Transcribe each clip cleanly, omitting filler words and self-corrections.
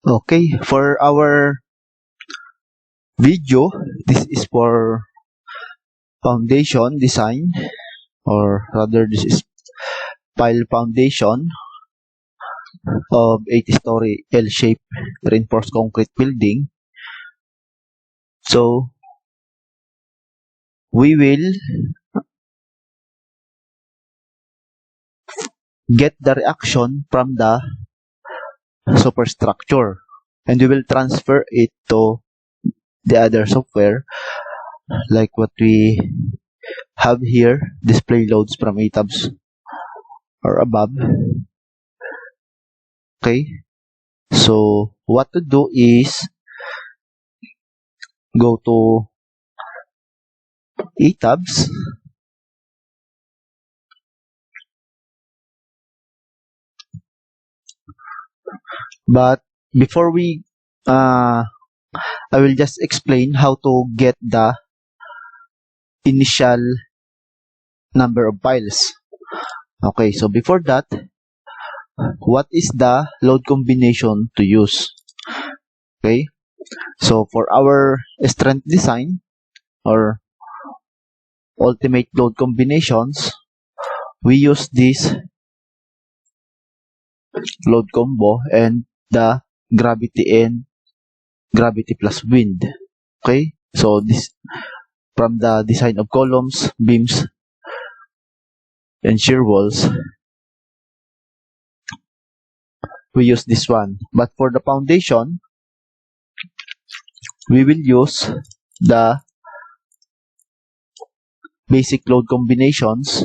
Okay, for our video, this is for foundation design, or rather this is pile foundation of 8-story L-shaped reinforced concrete building. So we will get the reaction from the superstructure and we will transfer it to the other software like what we have here, display loads from ATABS or above. Okay, so what to do is go to ATABS, but before we I will just explain how to get the initial number of piles. Okay, so before that, what is the load combination to use? Okay, so for our strength design or ultimate load combinations, we use this load combo and the gravity and gravity plus wind. Okay, so this from the design of columns, beams, and shear walls, we use this one. But for the foundation, we will use the basic load combinations.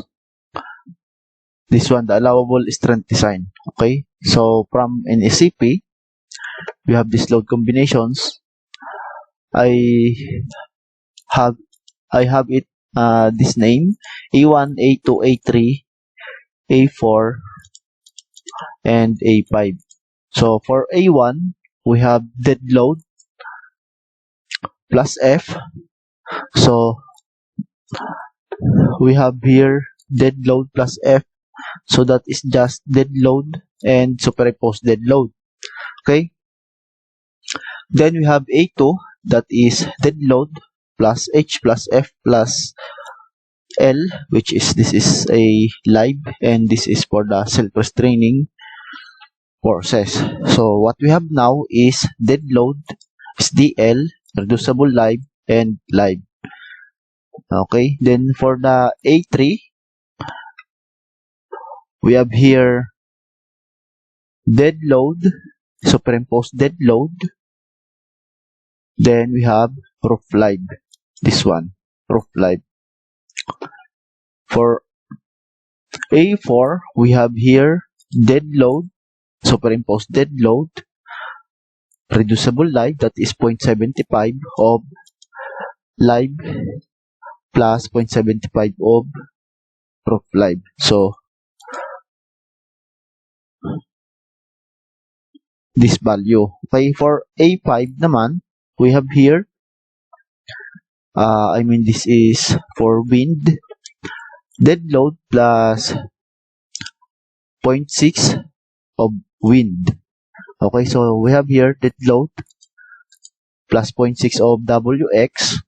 This one, the allowable strength design. Okay, so from an SCP, we have these load combinations. I have it this name: A1, A2, A3, A4, and A5. So for A1, we have dead load plus F. So we have here dead load plus F. So that is just dead load and superimposed dead load. Okay. Then we have A2, that is dead load plus H plus F plus L, which is this is a live and this is for the self-restraining forces. So what we have now is dead load is DL, reducible live, and live. Okay, then for the A3, we have here dead load, superimposed dead load. Then we have roof live, this one, roof live. For A4, we have here dead load, superimposed dead load, reducible live, that is 0.75 of live plus 0.75 of roof live. So this value. Okay, for A5 naman, we have here, this is for wind, dead load plus 0.6 of wind. Okay, so we have here dead load plus 0.6 of WX,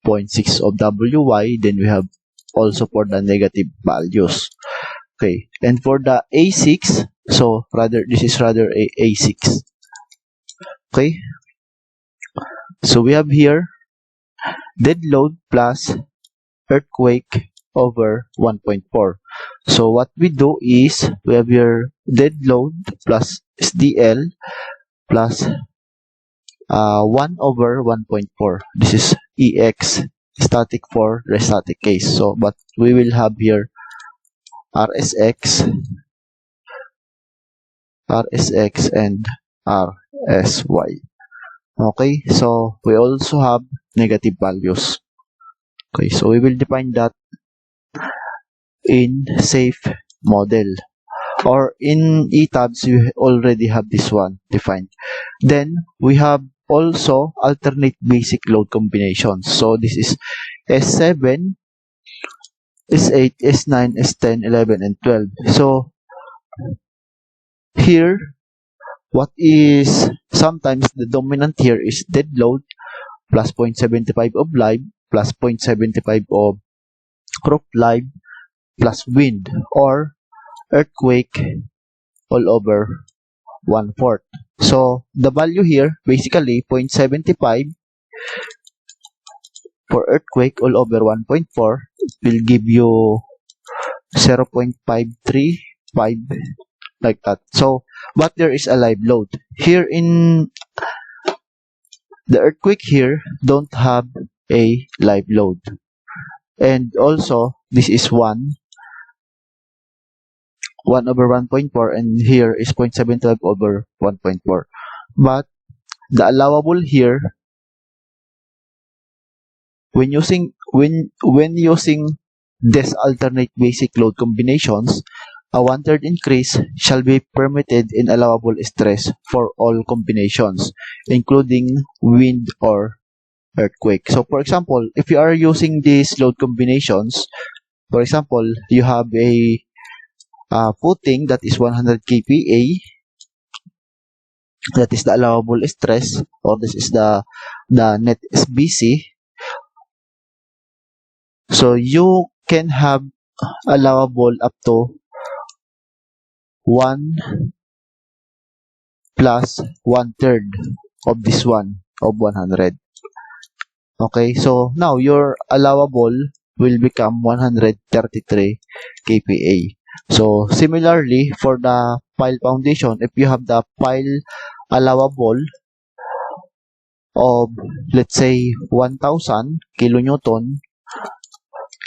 0.6 of WY, then we have also for the negative values. Okay, and for the A6, so this is rather a A6. Okay, so we have here dead load plus earthquake over 1.4. So what we do is we have here dead load plus SDL plus 1 over 1.4. This is EX, static for the static case. So but we will have here RSX, and RSY. Okay, so we also have negative values. Okay, so we will define that in safe model, or in ETABS you already have this one defined. Then we have also alternate basic load combinations. So this is S7, S8, S9, S10, 11, and 12. So here what is sometimes the dominant here is dead load plus 0.75 of live plus 0.75 of crook live plus wind or earthquake all over 1/4. So the value here basically 0.75 for earthquake all over 1.4 will give you 0.535 like that. So but there is a live load here. In the earthquake here don't have a live load, and also this is 1 over 1.4 and here is 0.75 over 1.4. But the allowable here when using this alternate basic load combinations, a 1/3 increase shall be permitted in allowable stress for all combinations, including wind or earthquake. So for example, if you are using these load combinations, for example, you have a footing that is 100 kPa, that is the allowable stress, or this is the net SBC. So you can have allowable up to 1 plus 1/3 of this one of 100. Okay, so now your allowable will become 133 kPa. So similarly for the pile foundation, if you have the pile allowable of let's say 1000 kilonewton,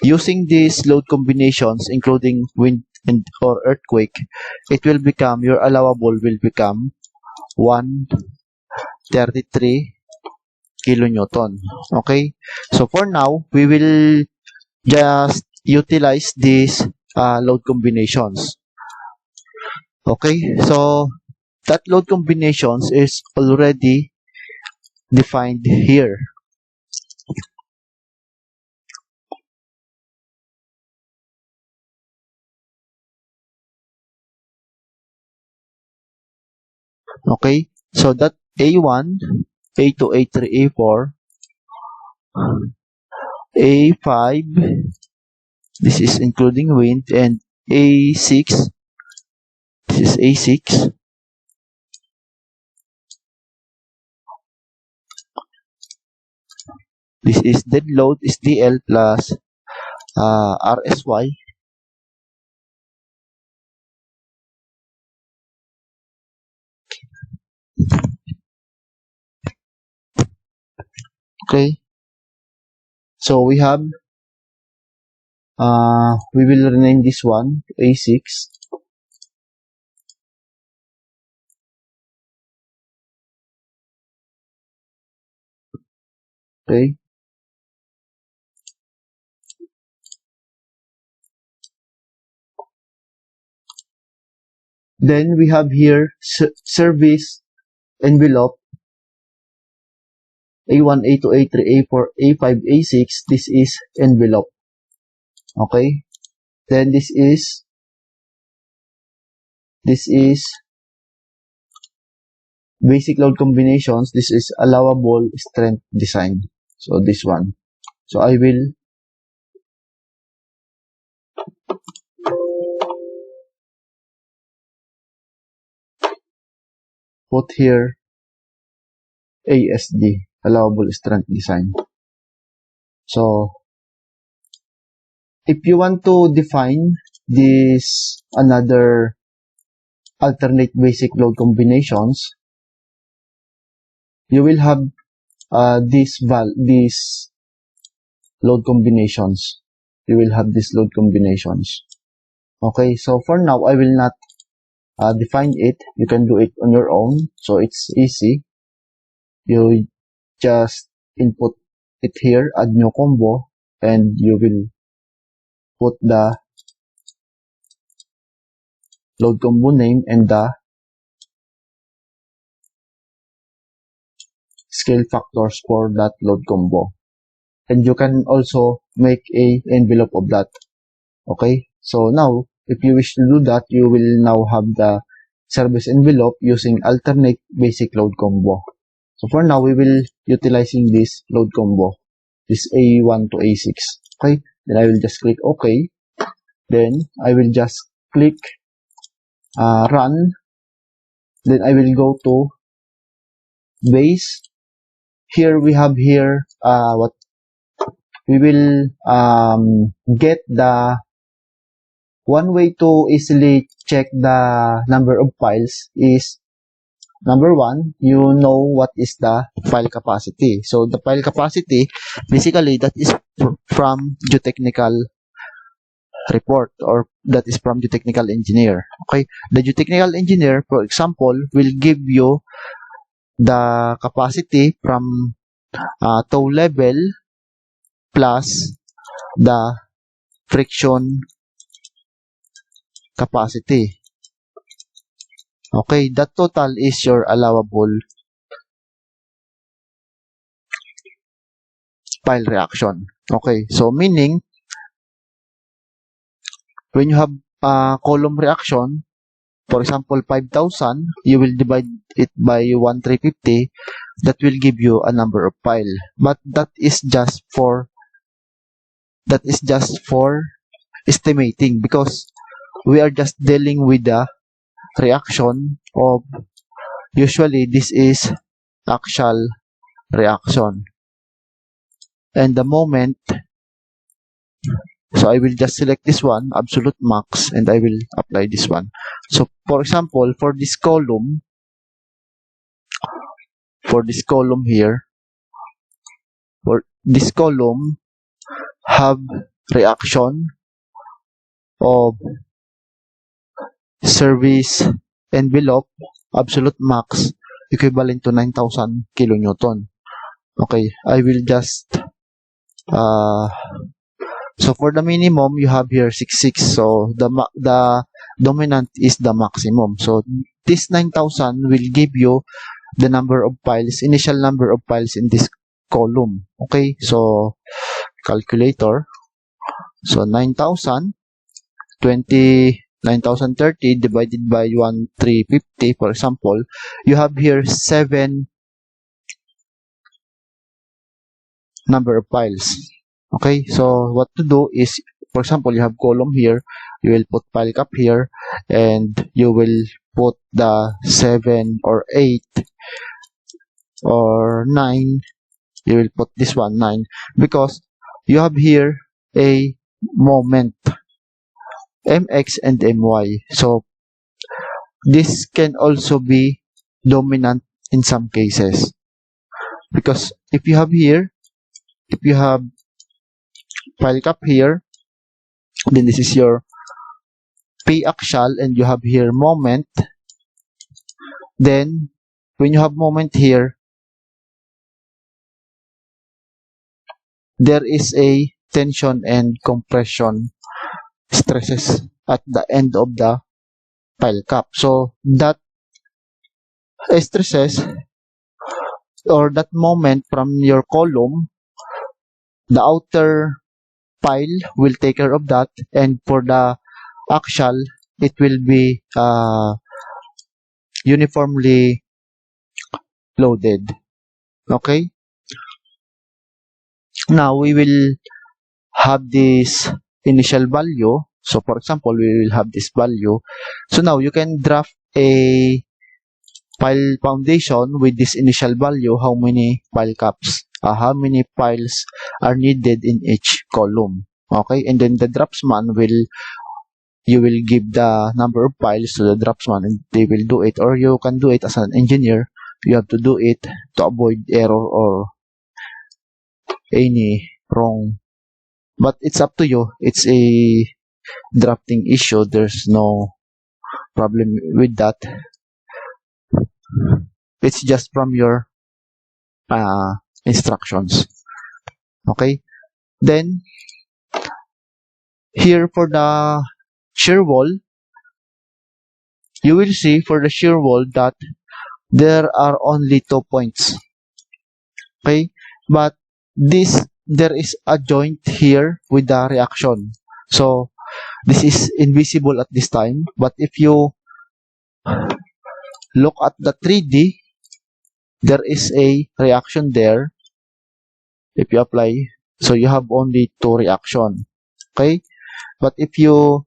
using these load combinations including wind and or earthquake, it will become, your allowable will become 133 kilonewton. Okay, so for now we will just utilize these load combinations. Okay, so that load combinations is already defined here. Okay, so that A1, A2, A3, A4, A5, this is including wind, and A6, this is A6, this is dead load is DL plus RSY. Okay, so we have we will rename this one A6. Okay, then we have here service envelope A1, A2, A3, A4, A5, A6. This is envelope. Okay, then this is basic load combinations. This is allowable strength design. So this one. So I will put here ASD, allowable strength design. So if you want to define this another alternate basic load combinations, you will have these load combinations. You will have these load combinations. Okay, so for now I will not define it. You can do it on your own, so it's easy. You just input it here, add new combo, and you will put the load combo name and the scale factors for that load combo. And you can also make a envelope of that. Okay, so now if you wish to do that, you will now have the service envelope using alternate basic load combo. So for now, we will utilizing this load combo, this A1 to A6. Okay, then I will just click OK. Then I will just click run. Then I will go to base. Here we have here what we will get the one way to easily check the number of files is number one, you know what is the file capacity. So the file capacity, basically that is from geotechnical report, or that is from geotechnical engineer. Okay, the geotechnical engineer, for example, will give you the capacity from toe level plus the friction capacity. Okay, that total is your allowable pile reaction. Okay, so meaning when you have column reaction, for example 5,000, you will divide it by 1,350. That will give you a number of pile. But that is just for estimating, because we are just dealing with the reaction of, usually this is actual reaction and the moment. So I will just select this one, absolute max, and I will apply this one. So for example, for this column here, for this column have reaction of service envelope absolute max equivalent to 9,000 kilonewton. Okay, I will just so for the minimum you have here 66. So the dominant is the maximum. So this 9,000 will give you the number of piles, initial number of piles in this column. Okay, so calculator. So 9,000 9,030 divided by 1,350, for example, you have here 7 number of piles. Okay, so what to do is, for example, you have column here, you will put pile cap here, and you will put the 7 or 8 or 9, you will put this one 9, because you have here a moment, mx and my. So this can also be dominant in some cases, because if you have pile cap here, then this is your P axial and you have here moment. Then when you have moment here, there is a tension and compression stresses at the end of the pile cap. So that stresses or that moment from your column, the outer pile will take care of that, and for the axial it will be uniformly loaded. Okay, now we will have this initial value. So for example, we will have this value. So now you can draft a pile foundation with this initial value, how many pile caps, how many piles are needed in each column. Okay, and then the draftsman you will give the number of piles to the draftsman and they will do it, or you can do it as an engineer. You have to do it to avoid error or any wrong, but it's up to you. It's a drafting issue. There's no problem with that. It's just from your instructions. Okay, then here for the shear wall, you will see for the shear wall that there are only 2 points. Okay, but there is a joint here with the reaction. So this is invisible at this time, but if you look at the 3D, there is a reaction there. If you apply, so you have only 2 reaction. Okay? But if you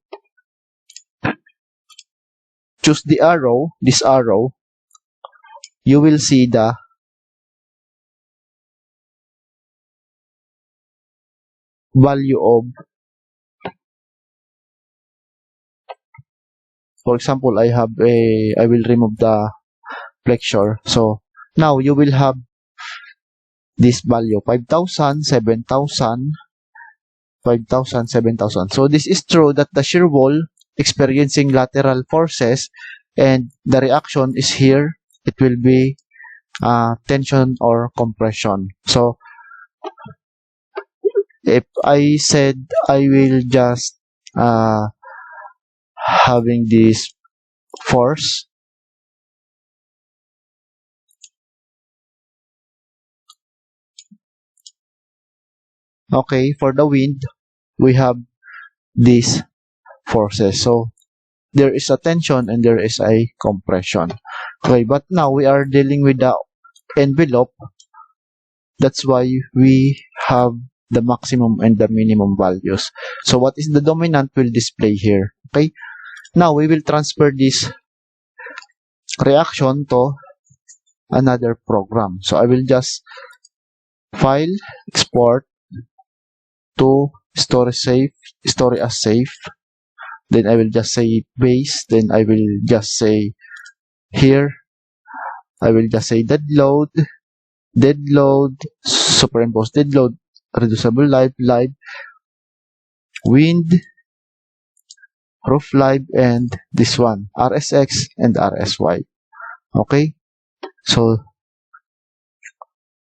choose the arrow, this arrow, you will see the value of, for example, I will remove the flexure. So now you will have this value 5,000, 7,000, 5,000, 7,000. So this is true that the shear wall experiencing lateral forces, and the reaction is here. It will be tension or compression. So if I said I will just having this force, okay, for the wind, we have these forces. So there is a tension and there is a compression. Okay, but now we are dealing with the envelope. That's why we have the maximum and the minimum values. So what is the dominant will display here. Okay, now we will transfer this reaction to another program. So I will just file, export to store as safe. Then I will just say base. Then I will just say here, I will just say dead load, superimpose dead load, reducible live, wind, roof live, and this one, RSX and RSY. Okay, so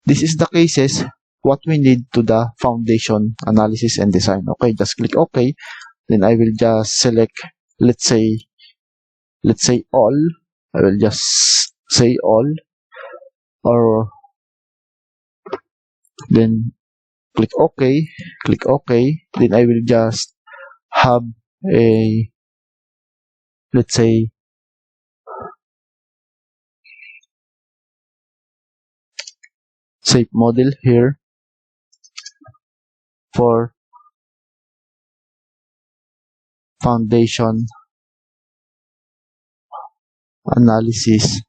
this is the cases what we need to the foundation analysis and design. Okay, just click OK. Then I will just select, let's say all. I will just say all, or then click OK. Then I will just have a, let's say, safe model here for foundation analysis.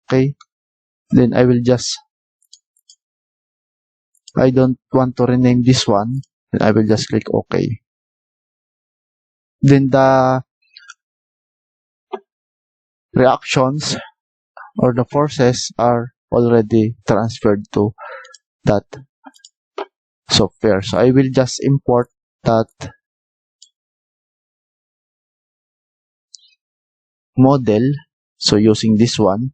Okay, then I will just, I don't want to rename this one, then I will just click OK. Then the reactions or the forces are already transferred to that software. So I will just import that model. So using this one,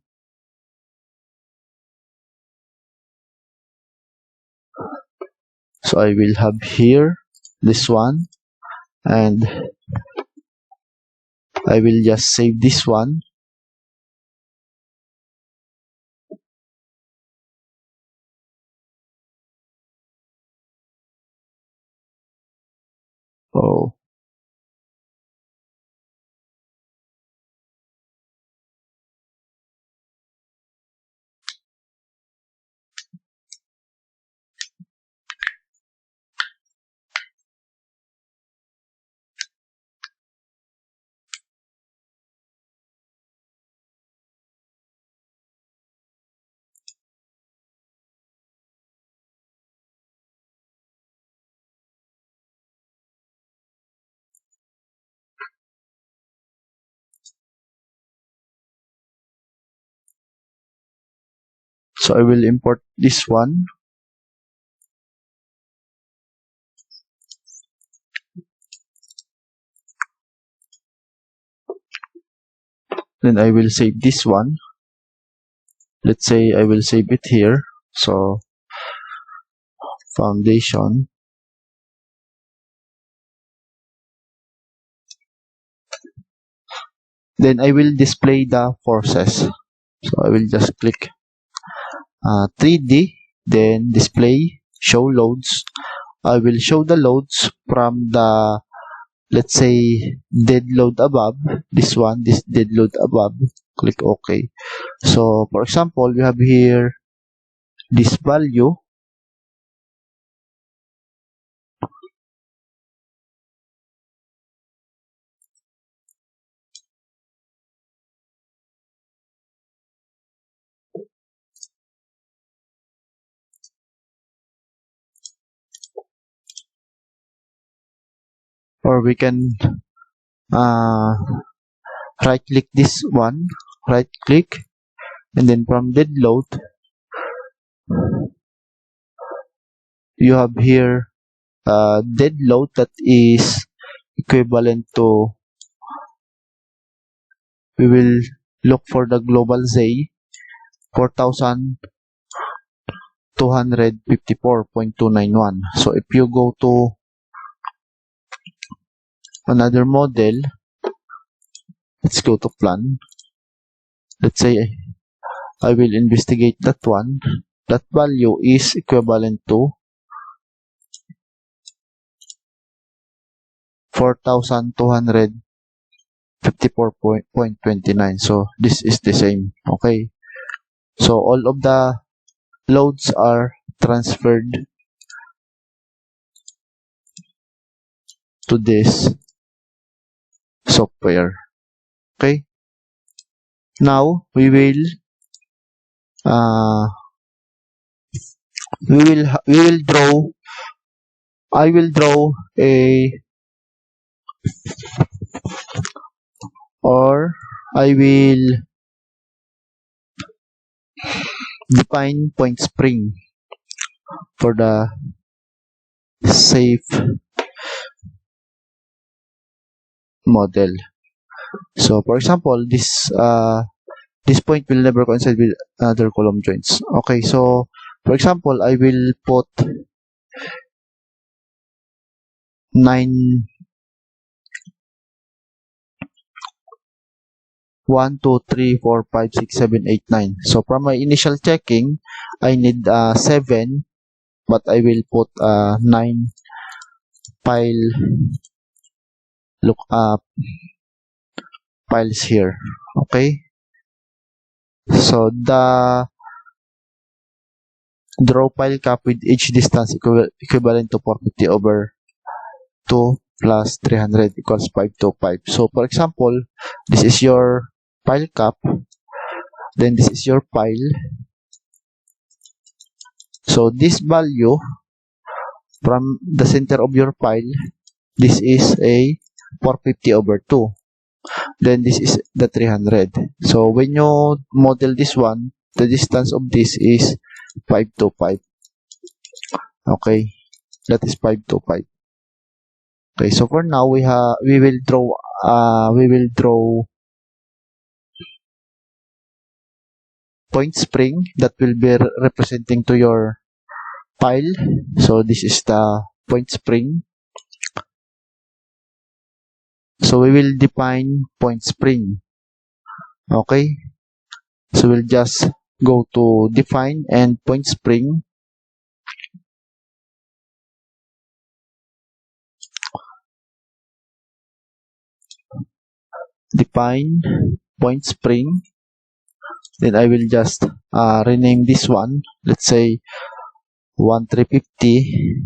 so I will have here this one, and I will just save this one. Oh, so I will import this one. Then I will save this one. Let's say I will save it here. So foundation. Then I will display the forces. So I will just click 3D, then display, show loads. I will show the loads from the, let's say, dead load above. This one, this dead load above. Click OK. So, for example, we have here this value. Or we can right click this one, right click, and then from dead load, you have here dead load that is equivalent to, we will look for the global Z, 4,254.291. So if you go to another model, let's go to plan. Let's say I will investigate that one. That value is equivalent to 4,254.29. So this is the same. Okay. So all of the loads are transferred to this software. Okay. Now we will draw. I will draw a, or I will define point spring for the safe model. So for example, this point will never coincide with other column joints. Okay, so for example, I will put 9, 1, 2, 3, 4, 5, 6, 7, 8, 9. So from my initial checking, I need 7, but I will put 9 pile lookup piles here. Okay. So the draw pile cap with each distance equivalent to 450 over 2 plus 300 equals 525. So for example, this is your pile cap, then this is your pile. So this value from the center of your pile, this is a 450 over 2. Then this is the 300. So when you model this one, the distance of this is 525. Okay, that is 525. Okay, so for now we will draw point spring that will be representing to your pile. So this is the point spring. So we will define point spring. Okay, so we'll just go to define and point spring. Define point spring. Then I will just rename this one. Let's say 1350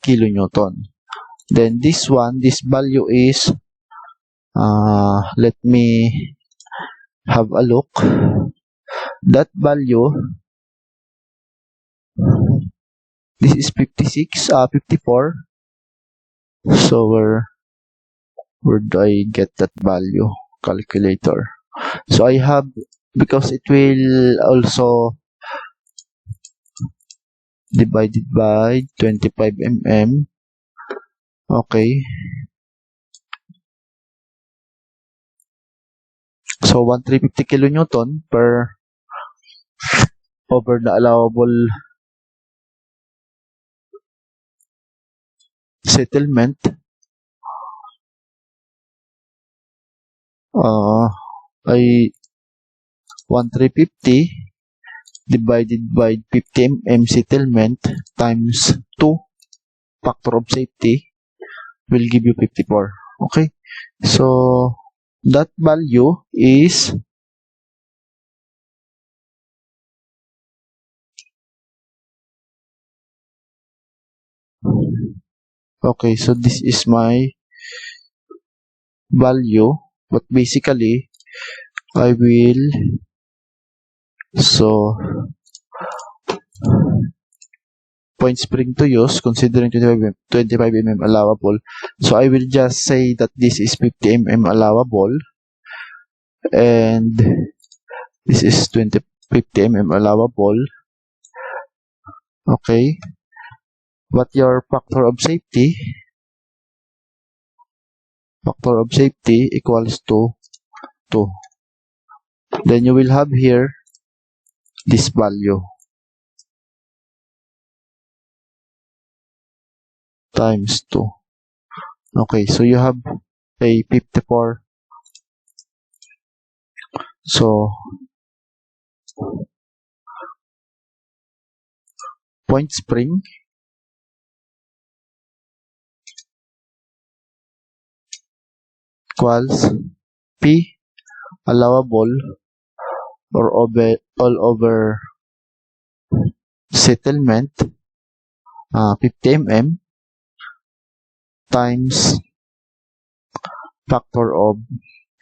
kilonewton. Then this one, this value is, let me have a look. That value, this is 54. So where do I get that value? Calculator. So I have, because it will also divided by 25 mm. Okay. So 1350 kilonewton per over the allowable settlement. 1350 divided by 50 mm settlement times 2. factor of safety will give you 54. Okay, so that value is okay, so this is my value, but basically I will point spring to use considering 25 mm allowable. So I will just say that this is 50 mm allowable and this is 50 mm allowable. Okay, but your factor of safety equals to 2. Then you will have here this value times 2. Okay, so you have a 54. So point spring equals P allowable or all over settlement 50 mm times factor of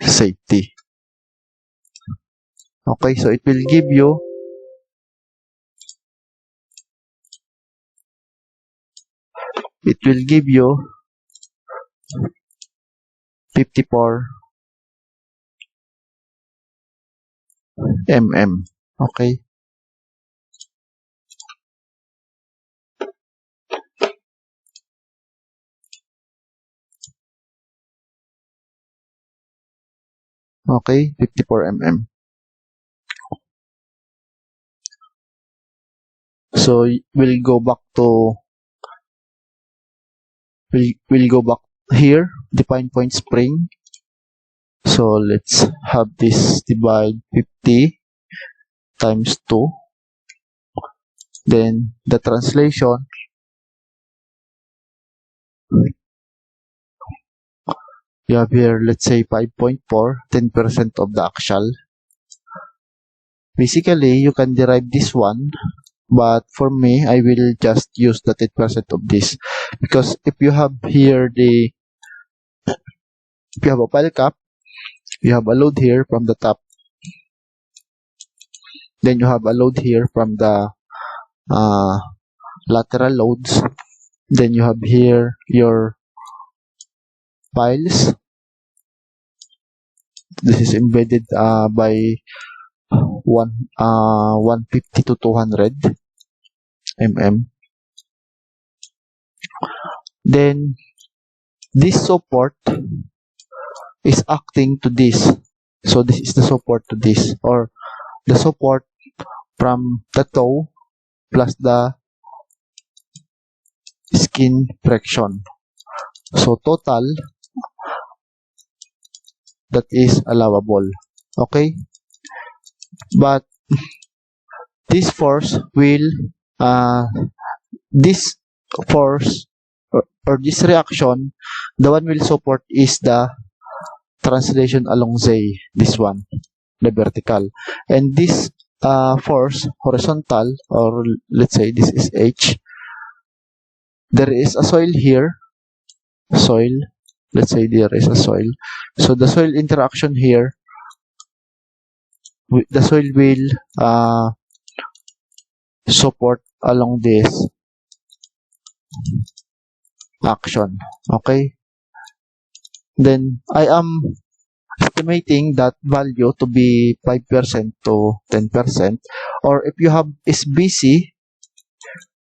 safety. Okay, so it will give you 54 mm. Okay. Okay, 54 mm. So we'll go back here, define point spring. So let's have this divide 50 times 2. Then the translation you have here, let's say 5.4, 10% of the actual. Basically, you can derive this one, but for me, I will just use the 10% of this. Because if you have here if you have a pile cap, you have a load here from the top. Then you have a load here from the lateral loads. Then you have here your piles. This is embedded by 150 to 200 mm. Then this support is acting to this. So this is the support to this, or the support from the toe plus the skin friction. So total, that is allowable. Okay, but this force will this force or this reaction, the one will support is the translation along Z, this one, the vertical, and this force horizontal, or let's say this is H. There is a soil here, let's say there is a soil. So the soil interaction here, the soil will support along this action. Okay, then I am estimating that value to be 5% to 10%. Or if you have SBC,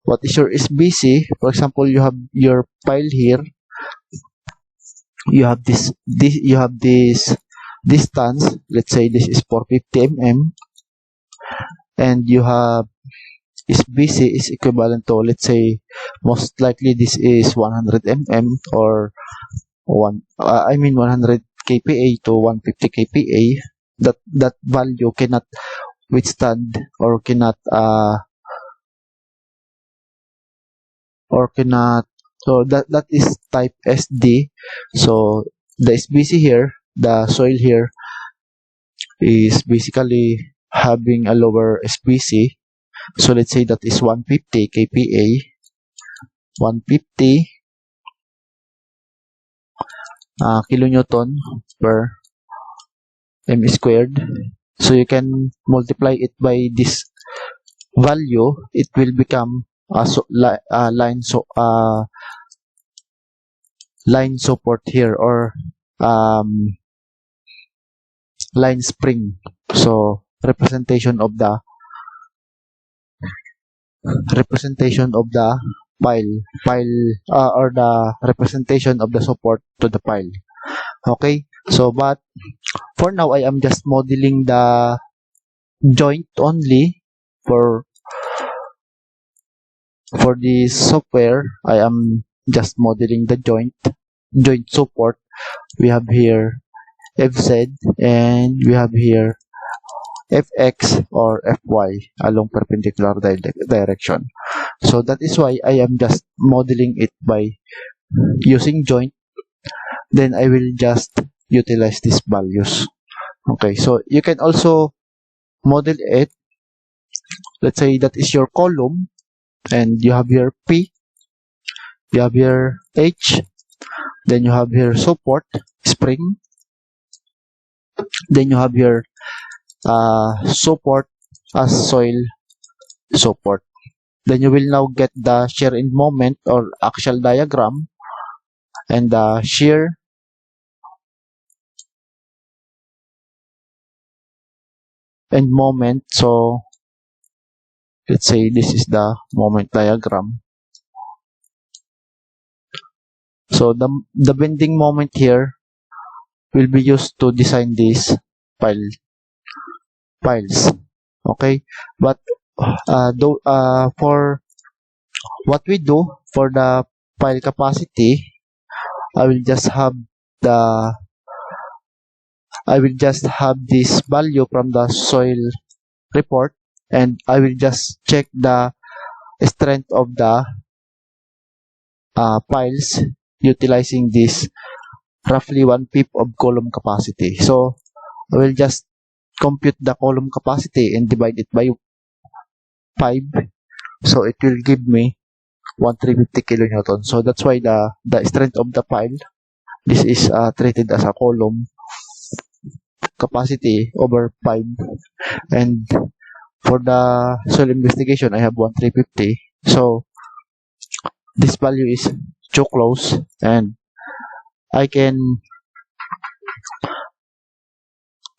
what is your SBC? For example, you have your pile here. You have this distance. Let's say this is 450 mm, and you have SBC is equivalent to, let's say, most likely this is 100 mm or 100 kPa to 150 kPa. That value cannot withstand or cannot So that is type SD. So the SBC here, the soil here, is basically having a lower SBC. So let's say that is 150 kPa, 150 kilonewton per m squared. So you can multiply it by this value. It will become a line support here, or line spring. So representation of the pile or the representation of the support to the pile. Okay, so but for now I am just modeling the joint only. For this software, I am just modeling the joint support. We have here FZ, and we have here Fx or Fy along perpendicular direction. So that is why I am just modeling it by using joint. Then I will just utilize these values. Okay, so you can also model it. Let's say that is your column, and you have here P, you have here H, then you have here support, spring, then you have here support as soil support. Then you will now get the shear end moment or axial diagram, and the shear end moment. So let's say this is the moment diagram. So the bending moment here will be used to design these piles. Okay, but for what we do for the pile capacity, I will just have this value from the soil report, and I will just check the strength of the piles utilizing this roughly 1/5 of column capacity. So I will just compute the column capacity and divide it by 5. So it will give me 1350 kilonewton. So that's why the strength of the pile, this is treated as a column capacity over 5. And for the soil investigation, I have 1350. So this value is too close, and I can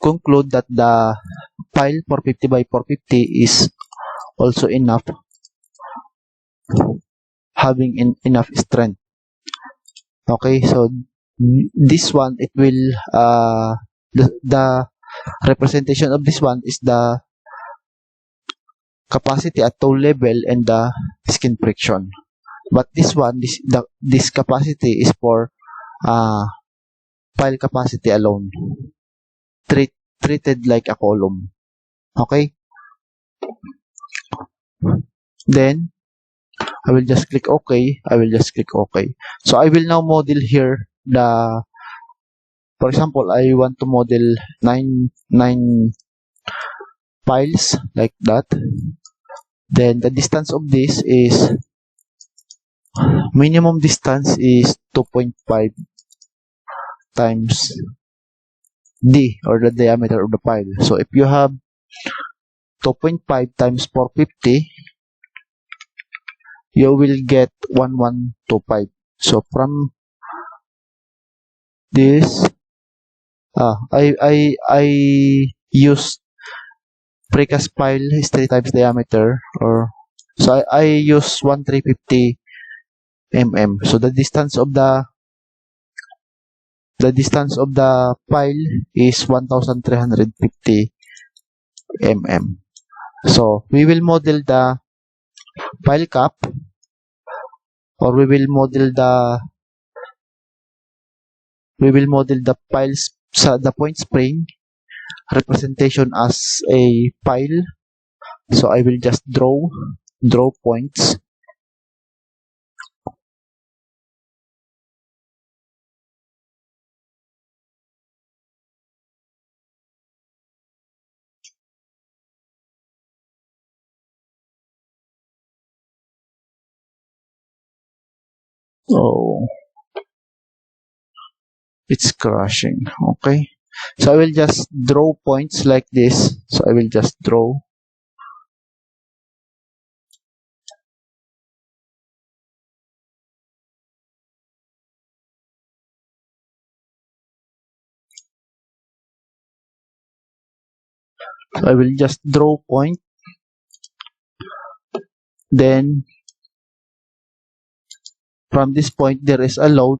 conclude that the pile 450 by 450 is also enough, having enough strength. Okay, so this one, it will the representation of this one is the capacity at toe level and the skin friction. But this one, this capacity is for pile capacity alone, treated like a column. Okay, then I will just click OK. So I will now model here for example, I want to model 9 piles like that. Then the distance of this is, minimum distance is 2.5 times D, or the diameter of the pile. So if you have 2.5 times 450, you will get 1125. So from this, I use precast pile is 3 times diameter, or so I use 1350 mm. So the distance of the pile is 1350 mm. So we will model the pile cap, or we will model the piles the point spring representation as a pile. So I will just draw points. Oh, it's crashing. Okay. So I will just draw points like this. So I will just draw. So I will just draw point. Then from this point there is a load,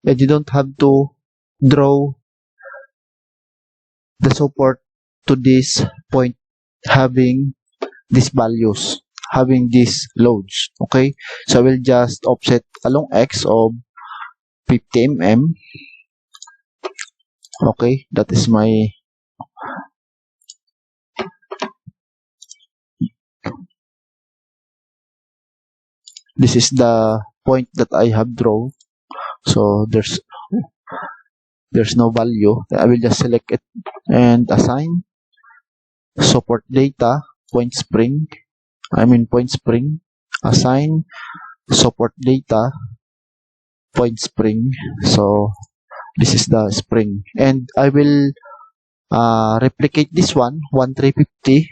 and you don't have to draw the support to this point having these values, having these loads. Okay, so I will just offset along x of 50 mm. Okay, that is my this is the point that I have drawn. So there's no value. I will just select it and assign support data point spring. Point spring. Assign support data point spring. So this is the spring, and I will replicate this one 1350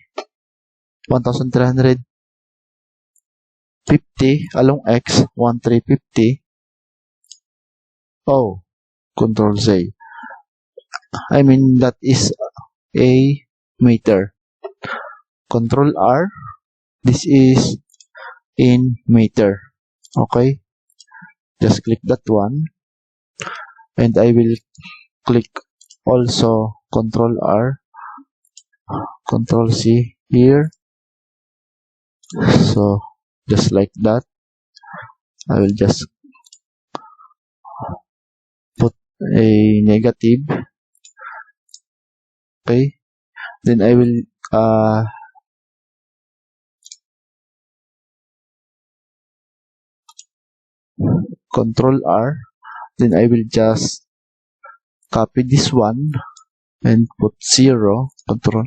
along x 1350. Oh, Control Z. That is a meter. Control R. This is in meter. Okay. Just click that one. And I will click also Control R. Control C here. So just like that. I will just put a negative. Okay. Then I will Control R. Then I will just copy this one and put 0. Control.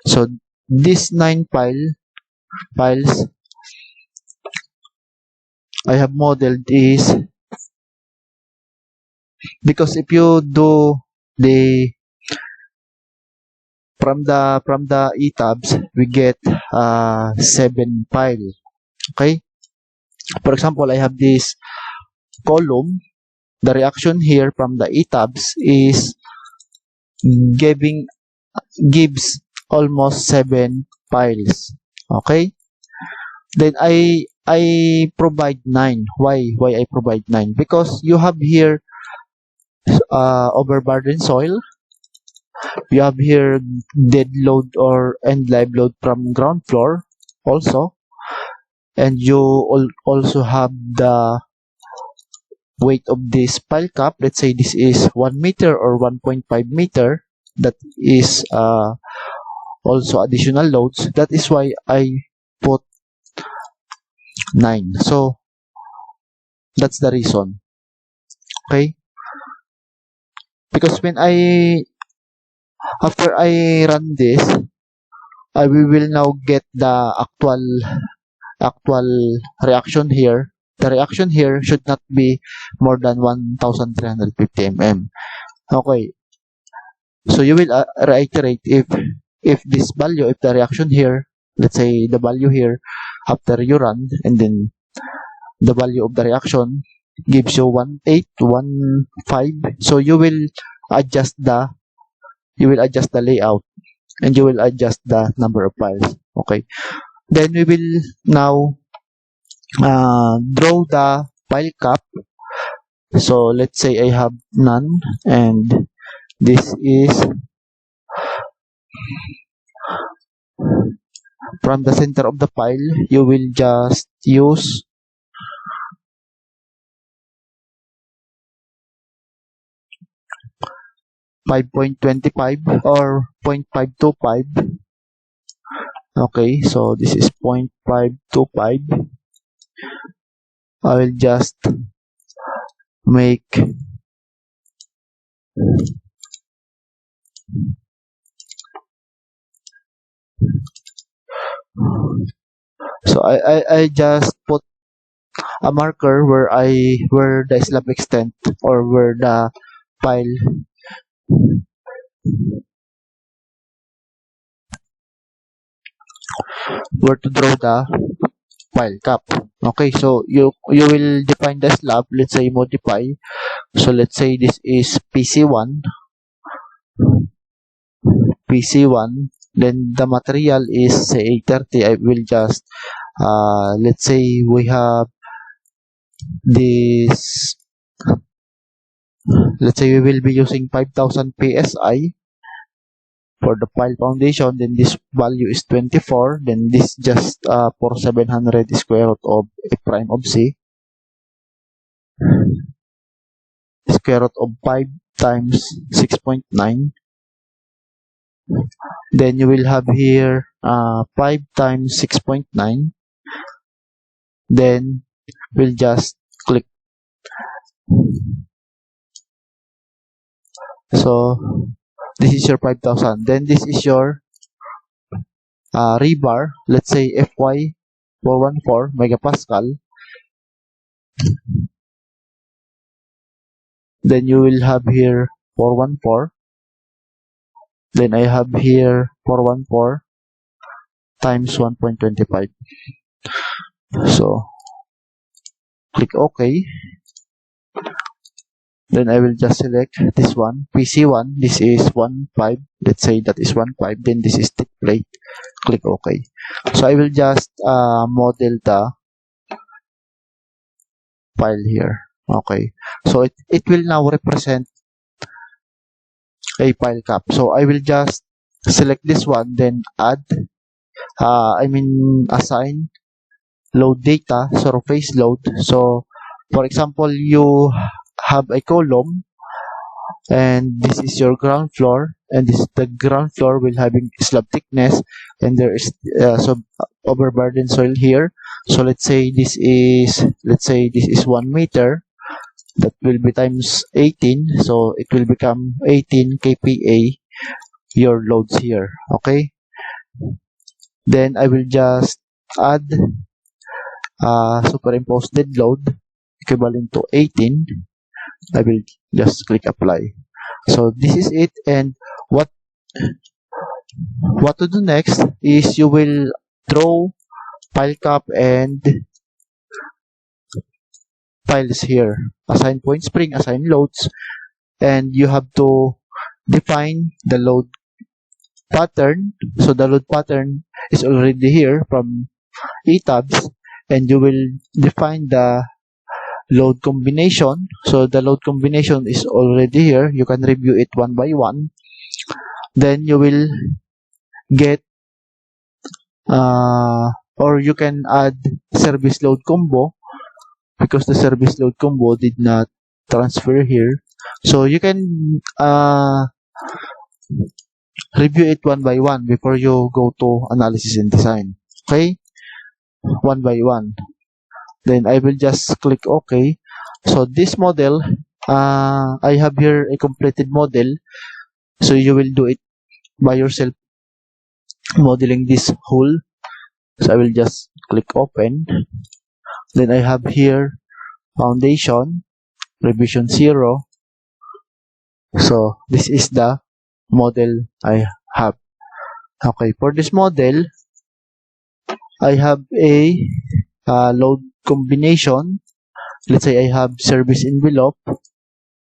So these 9 files I have modeled is because if you do the from the etabs, we get 7 files. Okay. For example, I have this column. The reaction here from the etabs is gives almost 7 files. Okay. Then I provide 9. Why I provide 9? Because you have here overburden soil. You have here dead load or end live load from ground floor also, and you also have the weight of this pile cap. Let's say this is 1 meter or 1.5 meter. That is also additional loads. That is why I put 9. So that's the reason. Okay, because when after I run this, we will now get the actual reaction here. The reaction here should not be more than 1350 mm. Okay, so you will reiterate if this value, if the reaction here, let's say the value here after you run, and then the value of the reaction gives you 1815. So you will adjust the layout, and you will adjust the number of files. Okay, then we will now draw the file cap. So let's say I have none, and this is from the center of the file. You will just use 5.25 or 0.525. Okay, so this is 0.525. I will just make so I just put a marker where the slab extent, or where the pile, where to draw the pile cap. Okay, so you will define the slab. Let's say modify. So let's say this is PC1, PC1. Then the material is say 830. I will just let's say we have this. Let's say we will be using 5,000 psi for the pile foundation. Then this value is 24. Then this just for 700 square root of a prime of c, square root of 5 times 6.9. Then you will have here 5 times 6.9. Then we'll just click. So this is your 5,000. Then this is your rebar. Let's say FY 414 megapascal. Then you will have here 414. Then I have here 414 times 1.25. So click OK. Then I will just select this one, PC1. This is 1.5. Let's say that is 1.5. Then this is thick plate. Click OK. So I will just model the file here. Okay. So it will now represent a file cap. So I will just select this one, then add, assign load data, surface load. So for example, you have a column, and this is your ground floor, and this the ground floor will having slab thickness, and there is some overburden soil here. So let's say this is 1 meter. That will be times 18, so it will become 18 kPa your loads here. Okay, then I will just add superimposed dead load equivalent to 18. I will just click apply. So this is it. And what to do next is you will draw pile cap and piles here, assign point spring, assign loads, and you have to define the load pattern. So the load pattern is already here from ETABS, and you will define the load combination. So the load combination is already here. You can review it one by one. Then you will get or you can add service load combo, because the service load combo did not transfer here. So you can review it one by one before you go to analysis and design. Okay, one by one. Then I will just click OK. So this model, I have here a completed model. So you will do it by yourself, modeling this hole. So I will just click open. Then I have here foundation, revision 0. So this is the model I have. Okay, for this model, I have a load combination. Let's say I have service envelope.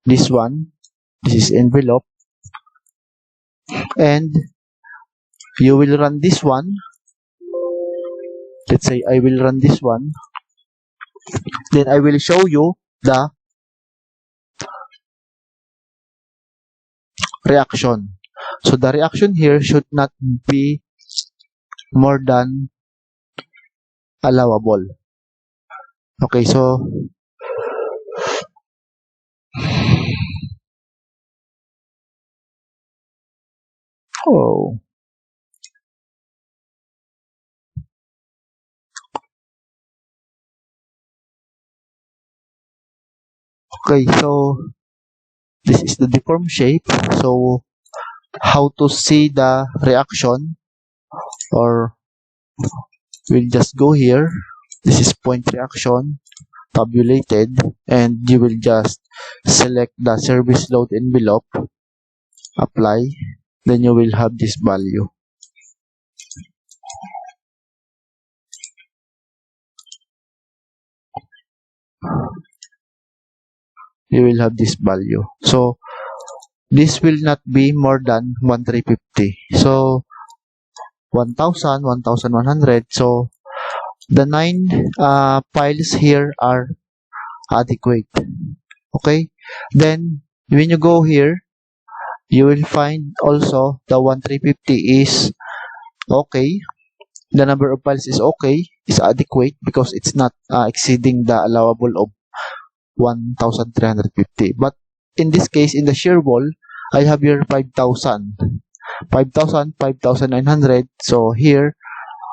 This one, this is envelope. And you will run this one. Let's say I will run this one. Then I will show you the reaction. So the reaction here should not be more than allowable. Okay, so okay, so this is the deformed shape. So how to see the reaction, or we'll just go here. This is point reaction, tabulated, and you will just select the service load envelope, apply, then you will have this value. You will have this value. So this will not be more than 1350. So 1000, 1100. So the 9 piles here are adequate. Okay. Then when you go here, you will find also the 1350 is okay. The number of piles is okay, is adequate because it's not exceeding the allowable of 1350. But in this case, in the shear wall, I have here 5000, 5900. So here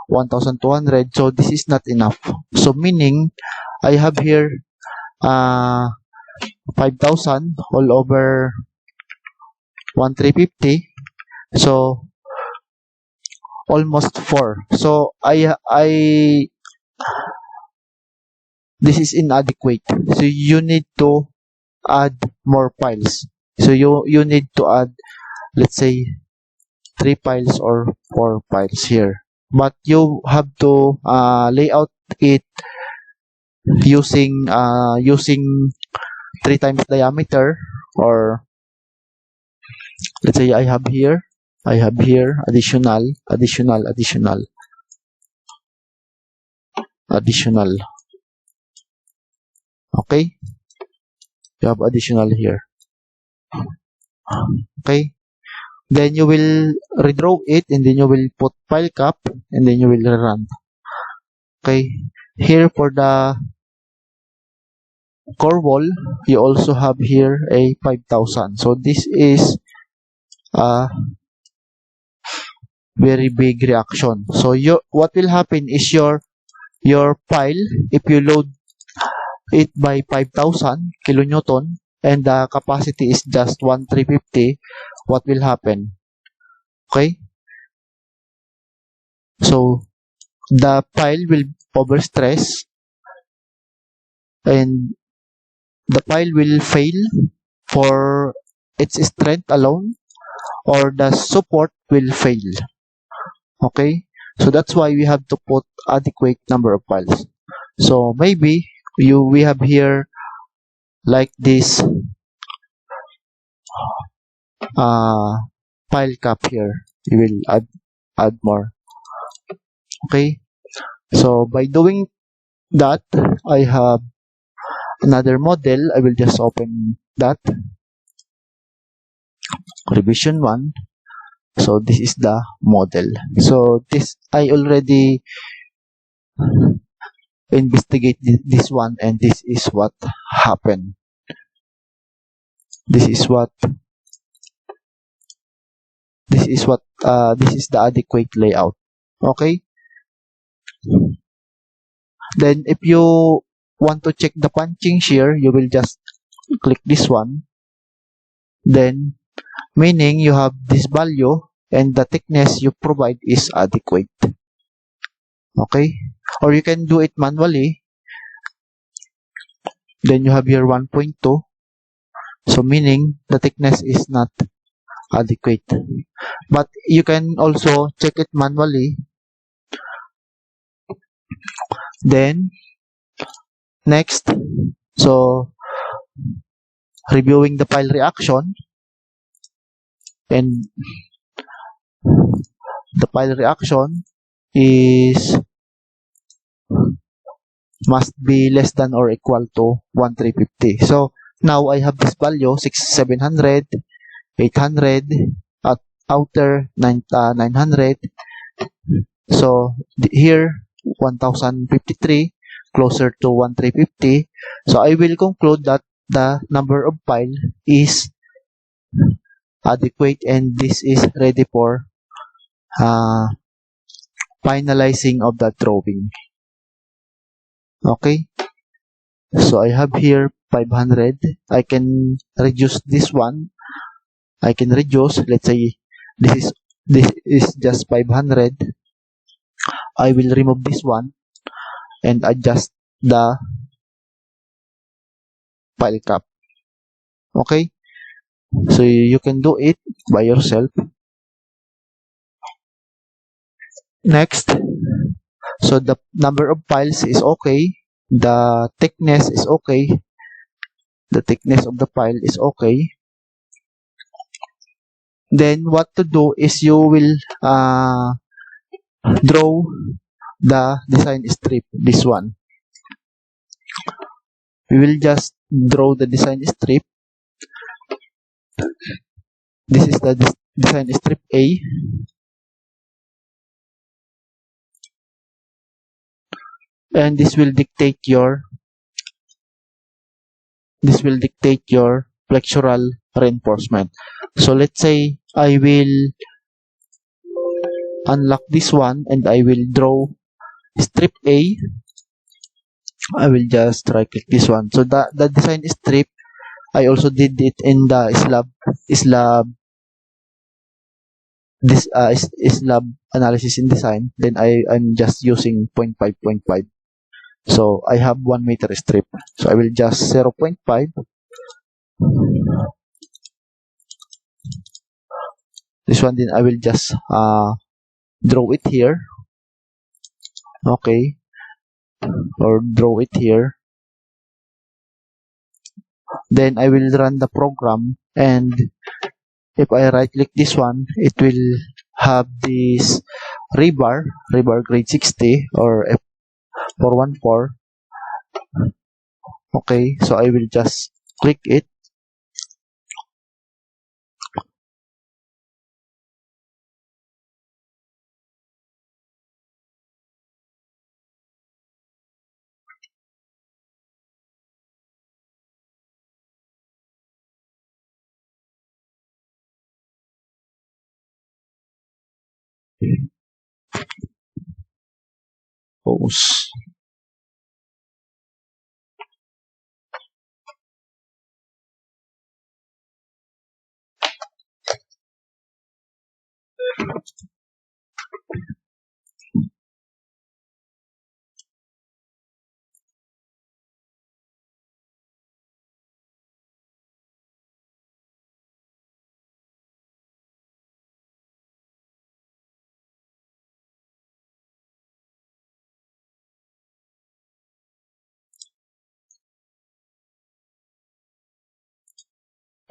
1200. So this is not enough. So meaning I have here 5000 all over 1350. So almost 4. So this is inadequate. So you need to add more piles. So you need to add, let's say, 3 piles or 4 piles here. But you have to lay out it using 3 times diameter, or let's say I have here additional. Okay, you have additional here. Okay, then you will redraw it, and then you will put pile cap, and then you will rerun. Okay, here for the core wall, you also have here a 5000. So this is a very big reaction. So what will happen is your pile, if you load it by 5000 kilonewton and the capacity is just 1350, what will happen? Okay, so the pile will overstress and the pile will fail for its strength alone, or the support will fail. Okay, so that's why we have to put adequate number of piles. So maybe we have here like this pile cap here. You will add more. Okay, so by doing that, I have another model. I will just open that. Revision 1. So this is the model. So this I already investigate this one, and this is what happened. This is the adequate layout. Okay, then if you want to check the punching shear, you will just click this one, then meaning you have this value and the thickness you provide is adequate. Okay, or you can do it manually. Then you have here 1.2, so meaning the thickness is not adequate. But you can also check it manually. Then next, so reviewing the pile reaction, and the pile reaction is must be less than or equal to 1350. So now I have this value 700, 800, at outer 900. So here 1053, closer to 1350. So I will conclude that the number of pile is adequate, and this is ready for finalizing of the drawing. Okay, so I have here 500. I can reduce this one. I can reduce, let's say this is just 500. I will remove this one, and adjust the pile cap. Okay, so you can do it by yourself. Next, so the number of piles is okay, the thickness is okay, the thickness of the pile is okay. Then what to do is you will draw the design strip, this one. We will just draw the design strip. This is the design strip A. And this will dictate your flexural reinforcement. So let's say I will unlock this one and I will draw strip A. I will just right click this one. So the design strip, I also did it in the slab analysis in design. Then I'm just using 0.5. So I have 1 meter strip. So I will just 0.5. This one, then I will just draw it here. Okay, or draw it here. Then I will run the program, and if I right click this one, it will have this rebar grade 60 or F414. Okay, so I will just click it. Pause.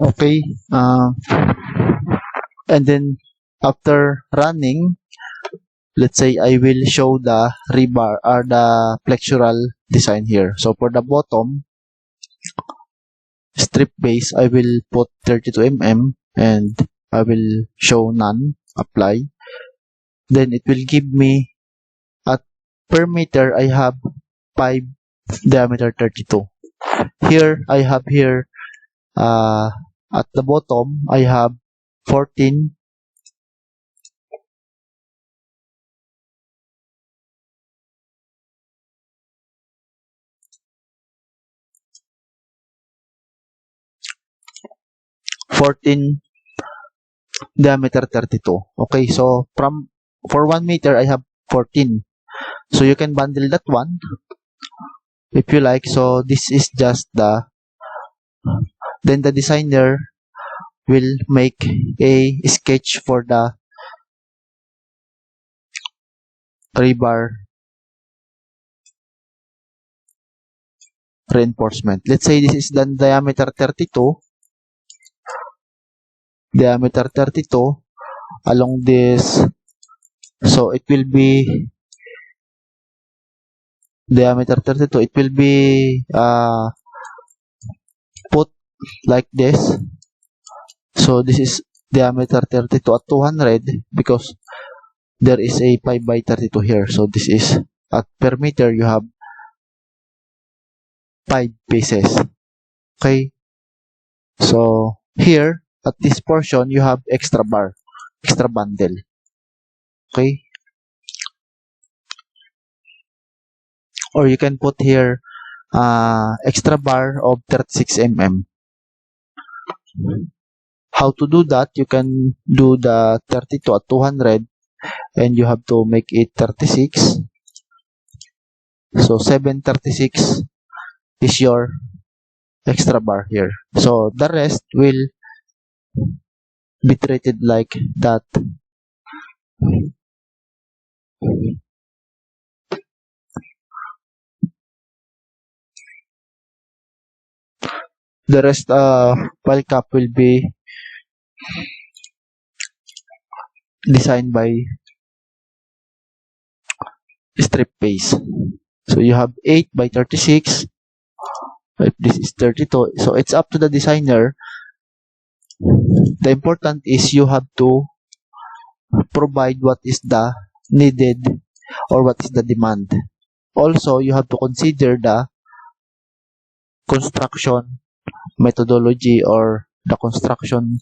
Okay, and then after running, let's say I will show the rebar or the flexural design here. So for the bottom strip base, I will put 32 mm and I will show none, apply. Then it will give me at per meter I have 5 diameter 32. Here I have here at the bottom I have 14 diameter 32. Okay, so for 1 meter I have 14. So you can bundle that one if you like. So this is just then the designer will make a sketch for the rebar reinforcement. Let's say this is the diameter 32 along this. So it will be diameter 32. It will be put like this. So this is diameter 32 at 200 because there is a 5 by 32 here. So this is at per meter you have 5 pieces. Okay. So here at this portion you have extra bundle. Okay. Or you can put here extra bar of 36 mm. How to do that? You can do the 32 at 200 and you have to make it 36. So 736 is your extra bar here. So the rest will be treated like that. The rest file cap will be designed by strip base. So you have 8 by 36. If this is 32, so it's up to the designer. The important is you have to provide what is the needed or what is the demand. Also, you have to consider the construction methodology or the construction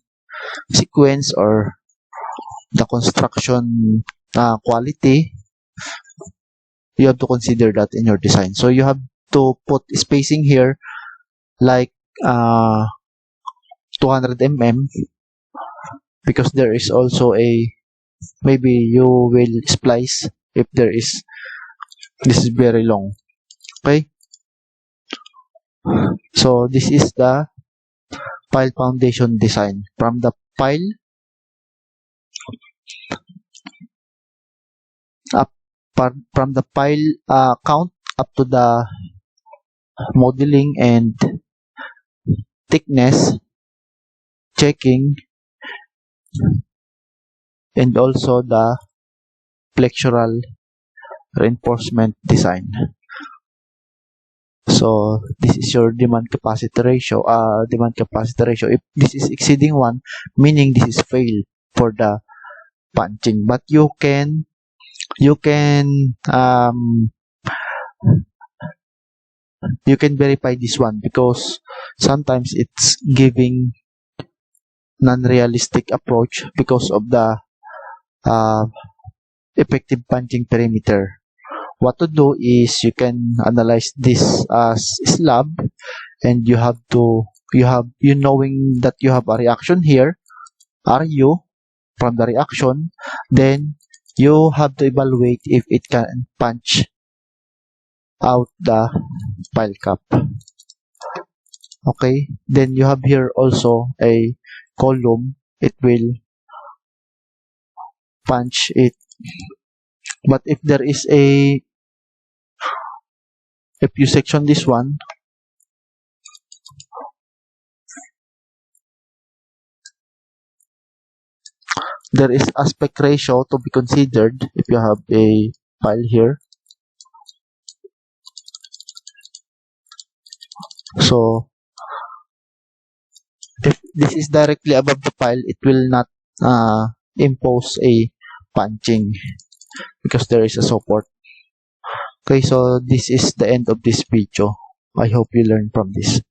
sequence or the construction quality. You have to consider that in your design. So you have to put spacing here like 200 mm, because there is also a, maybe you will splice if there is, this is very long. Okay, so this is the pile foundation design. From the pile up, from the pile count up to the modeling and thickness checking, and also the flexural reinforcement design. So this is your demand capacity ratio. If this is exceeding 1, meaning this is fail for the punching. But you can verify this one, because sometimes it's giving non-realistic approach because of the effective punching perimeter. What to do is you can analyze this as slab, and you knowing that you have a reaction here, RU, from the reaction, then you have to evaluate if it can punch out the pile cap. Okay, then you have here also a column, it will punch it. But if there is a, if you section this one, there is aspect ratio to be considered if you have a pile here. So if this is directly above the pile, it will not impose a punching because there is a support. Okay, so this is the end of this video. I hope you learned from this.